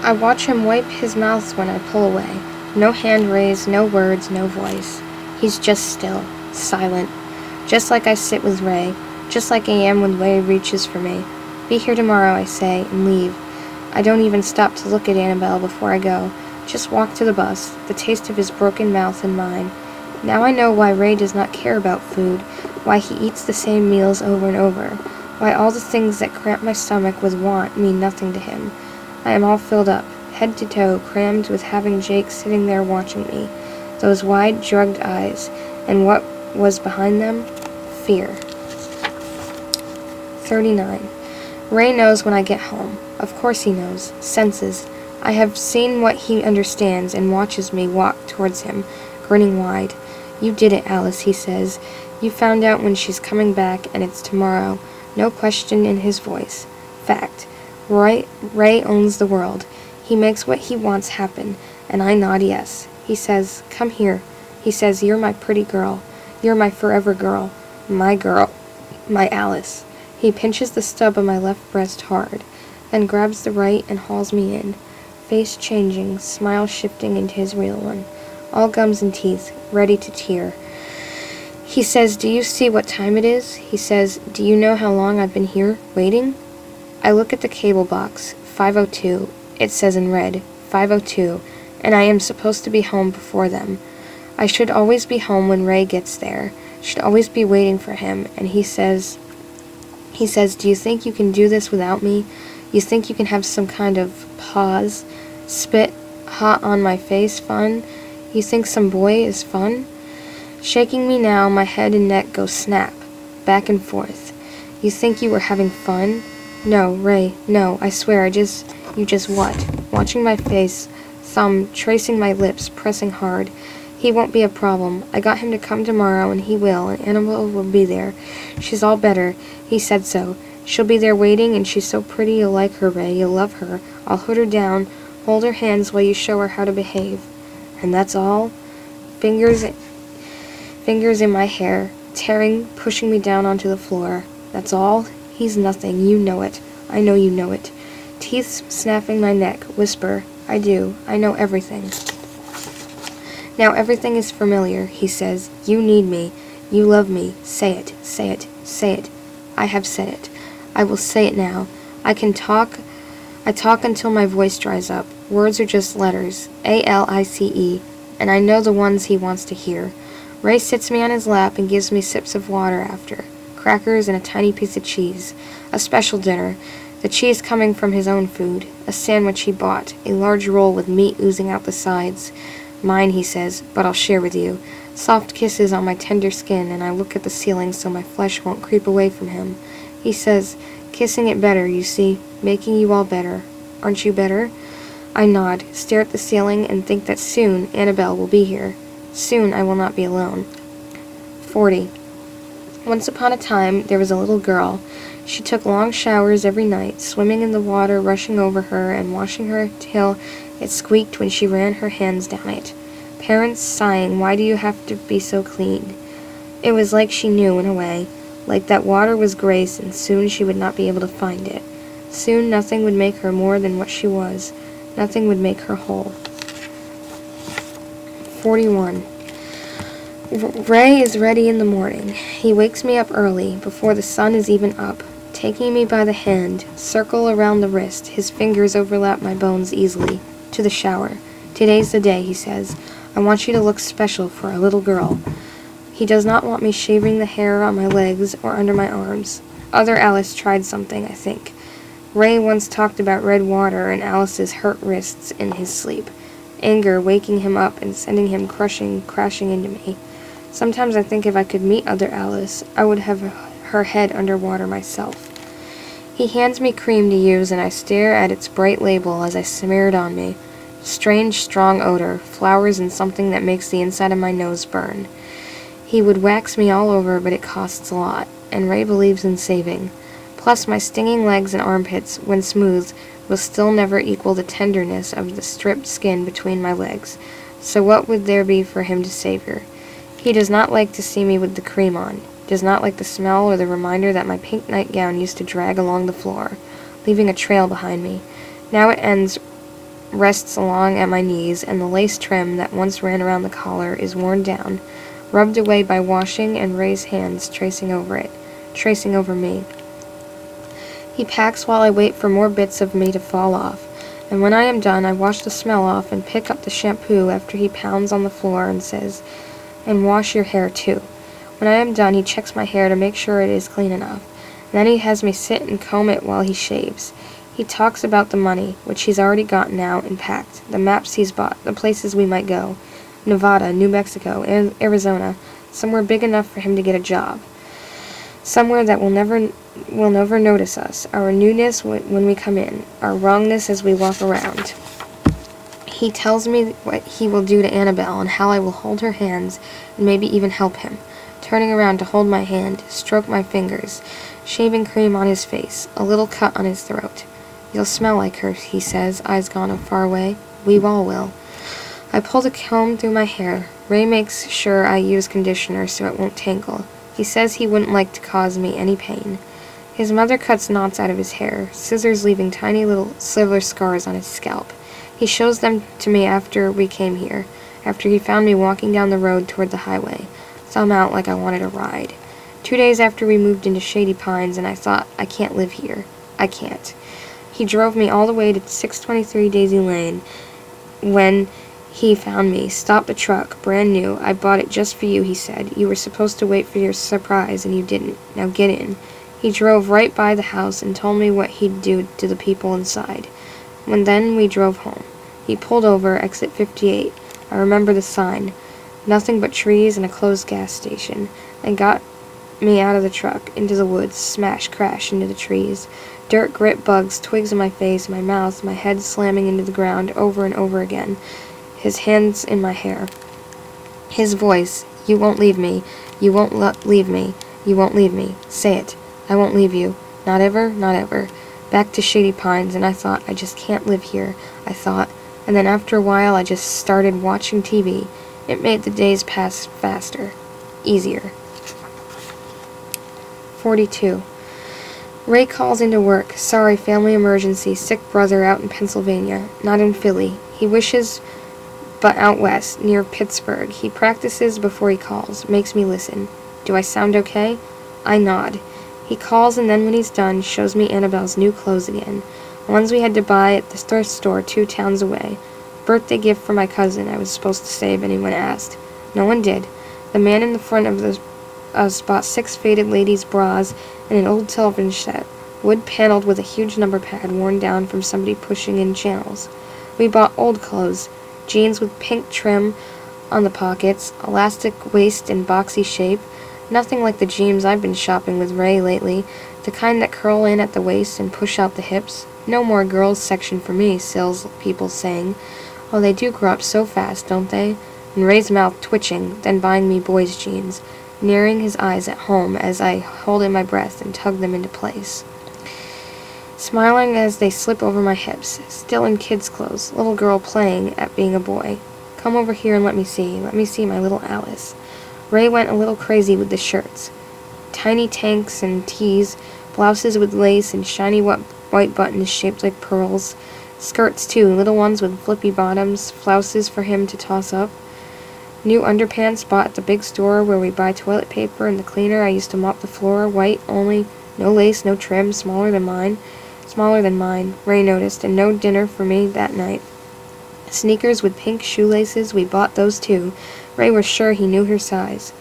I watch him wipe his mouth when I pull away. No hand raised, no words, no voice. He's just still, silent. Just like I sit with Ray, just like I am when Ray reaches for me. Be here tomorrow, I say, and leave. I don't even stop to look at Annabelle before I go. Just walk to the bus, the taste of his broken mouth in mine. Now I know why Ray does not care about food, why he eats the same meals over and over, why all the things that cramp my stomach with want mean nothing to him. I am all filled up, head to toe, crammed with having Jake sitting there watching me, those wide, drugged eyes, and what was behind them? Fear. 39. Ray knows when I get home. Of course he knows. Senses. I have seen what he understands and watches me walk towards him, grinning wide. You did it, Alice, he says. You found out when she's coming back, and it's tomorrow. No question in his voice. Fact. Ray owns the world. He makes what he wants happen, and I nod yes. He says, come here. He says, you're my pretty girl. You're my forever girl. My girl. My Alice. He pinches the stub of my left breast hard, then grabs the right and hauls me in. Face changing, smile shifting into his real one. All gums and teeth, ready to tear. He says, do you see what time it is? He says, do you know how long I've been here, waiting? I look at the cable box, 5:02. It says in red, 5:02, and I am supposed to be home before them. I should always be home when Ray gets there, should always be waiting for him, and he says, do you think you can do this without me? You think you can have some kind of pause, spit hot on my face fun? You think some boy is fun? Shaking me now, my head and neck go snap, back and forth. You think you were having fun? No, Ray, no, I swear, you just what? Watching my face, thumb tracing my lips, pressing hard. He won't be a problem. I got him to come tomorrow, and he will, and Annabelle will be there. She's all better. He said so. She'll be there waiting, and she's so pretty you'll like her, Ray. You'll love her. I'll put her down, hold her hands while you show her how to behave. And that's all? Fingers in my hair, tearing, pushing me down onto the floor. That's all? He's nothing. You know it. I know you know it. Teeth snapping my neck, whisper, I do. I know everything. Now everything is familiar, he says. You need me. You love me. Say it. Say it. Say it. I have said it. I will say it now. I talk until my voice dries up. Words are just letters. ALICE. And I know the ones he wants to hear. Ray sits me on his lap and gives me sips of water after. Crackers and a tiny piece of cheese. A special dinner. The cheese coming from his own food. A sandwich he bought. A large roll with meat oozing out the sides. Mine, he says, but I'll share with you. Soft kisses on my tender skin, and I look at the ceiling so my flesh won't creep away from him. He says, kissing it better, you see, making you all better. Aren't you better? I nod, stare at the ceiling, and think that soon Annabelle will be here. Soon I will not be alone. 40. Once upon a time, there was a little girl. She took long showers every night, swimming in the water, rushing over her, and washing her till it squeaked when she ran her hands down it. Parents sighing, why do you have to be so clean? It was like she knew in a way, like that water was grace and soon she would not be able to find it. Soon nothing would make her more than what she was. Nothing would make her whole. 41. Ray is ready in the morning. He wakes me up early, before the sun is even up, taking me by the hand, circle around the wrist, his fingers overlap my bones easily. To the shower. Today's the day, he says. I want you to look special for a little girl. He does not want me shaving the hair on my legs or under my arms. Other Alice tried something, I think. Ray once talked about red water and Alice's hurt wrists in his sleep. Anger waking him up and sending him crashing into me. Sometimes I think if I could meet other Alice, I would have her head underwater myself. He hands me cream to use, and I stare at its bright label as I smear it on me. Strange, strong odor, flowers and something that makes the inside of my nose burn. He would wax me all over, but it costs a lot, and Ray believes in saving. Plus, my stinging legs and armpits, when smooth, will still never equal the tenderness of the stripped skin between my legs. So what would there be for him to savor? He does not like to see me with the cream on. Does not like the smell or the reminder that my pink nightgown used to drag along the floor, leaving a trail behind me. Now it ends rests along at my knees, and the lace trim that once ran around the collar is worn down, rubbed away by washing and Ray's hands tracing over me. He packs while I wait for more bits of me to fall off, and when I am done, I wash the smell off and pick up the shampoo after he pounds on the floor and says, "And wash your hair too." When I am done, he checks my hair to make sure it is clean enough. Then he has me sit and comb it while he shaves. He talks about the money, which he's already gotten out and packed, the maps he's bought, the places we might go. Nevada, New Mexico, Arizona, somewhere big enough for him to get a job. Somewhere that will never notice us, our newness when we come in, our wrongness as we walk around. He tells me what he will do to Annabelle and how I will hold her hands and maybe even help him, turning around to hold my hand, stroke my fingers, shaving cream on his face, a little cut on his throat. "You'll smell like her," he says, eyes gone far away. "We all will." I pull the comb through my hair. Ray makes sure I use conditioner so it won't tangle. He says he wouldn't like to cause me any pain. His mother cuts knots out of his hair, scissors leaving tiny little silver scars on his scalp. He shows them to me after we came here, after he found me walking down the road toward the highway. Thumb out like I wanted a ride. 2 days after we moved into Shady Pines, and I thought, I can't live here. I can't. He drove me all the way to 623 Daisy Lane when he found me, stopped the truck, brand new. "I bought it just for you," he said. "You were supposed to wait for your surprise, and you didn't. Now get in." He drove right by the house and told me what he'd do to the people inside. Then we drove home. He pulled over, exit 58. I remember the sign. Nothing but trees and a closed gas station. And got me out of the truck, into the woods, smash, crash into the trees. Dirt, grit, bugs, twigs in my face, my mouth, my head slamming into the ground over and over again. His hands in my hair. His voice, "You won't leave me. You won't leave me. You won't leave me. Say it. I won't leave you. Not ever, not ever." Back to Shady Pines, and I thought, I just can't live here, I thought. And then after a while, I just started watching TV. It made the days pass faster. Easier. 42. Ray calls into work. "Sorry, family emergency. Sick brother out in Pennsylvania. Not in Philly. He wishes, but out west, near Pittsburgh. He practices before he calls. Makes me listen. Do I sound okay?" I nod. He calls, and then when he's done, shows me Annabelle's new clothes again. Ones we had to buy at the thrift store 2 towns away. Birthday gift for my cousin, I was supposed to say if anyone asked. No one did. The man in the front of us bought 6 faded ladies' bras and an old television set, wood-paneled with a huge number pad worn down from somebody pushing in channels. We bought old clothes, jeans with pink trim on the pockets, elastic waist and boxy shape, nothing like the jeans I've been shopping with Ray lately, the kind that curl in at the waist and push out the hips. No more girls' section for me, sales people saying. Oh, they do grow up so fast, don't they? And Ray's mouth twitching, then buying me boys' jeans, narrowing his eyes at home as I hold in my breath and tug them into place. Smiling as they slip over my hips, still in kids' clothes, little girl playing at being a boy. Come over here and let me see my little Alice. Ray went a little crazy with the shirts. Tiny tanks and tees, blouses with lace and shiny white buttons shaped like pearls. Skirts, too, little ones with flippy bottoms, flouses for him to toss up. New underpants bought at the big store where we buy toilet paper and the cleaner I used to mop the floor, white only, no lace, no trim, smaller than mine, Ray noticed, and no dinner for me that night. Sneakers with pink shoelaces, we bought those too. Ray was sure he knew her size.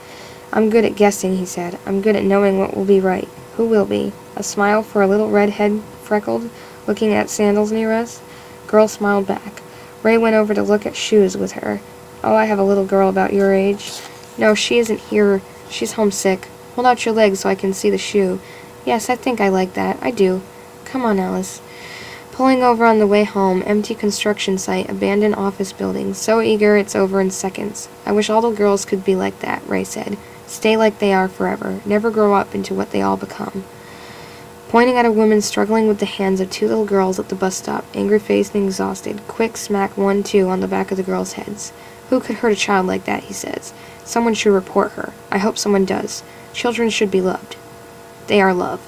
I'm good at guessing, he said. I'm good at knowing what will be right. Who will be? A smile for a little redhead, freckled, looking at sandals near us. Girl smiled back. Ray went over to look at shoes with her. Oh, I have a little girl about your age. No, she isn't here. She's homesick. Hold out your legs so I can see the shoe. Yes, I think I like that. I do. Come on, Alice. Pulling over on the way home, empty construction site, abandoned office building, so eager it's over in seconds. I wish all the girls could be like that, Ray said. Stay like they are forever, never grow up into what they all become. Pointing at a woman struggling with the hands of 2 little girls at the bus stop, angry-faced and exhausted, quick smack 1-2 on the back of the girls' heads. Who could hurt a child like that, he says. Someone should report her. I hope someone does. Children should be loved. They are love.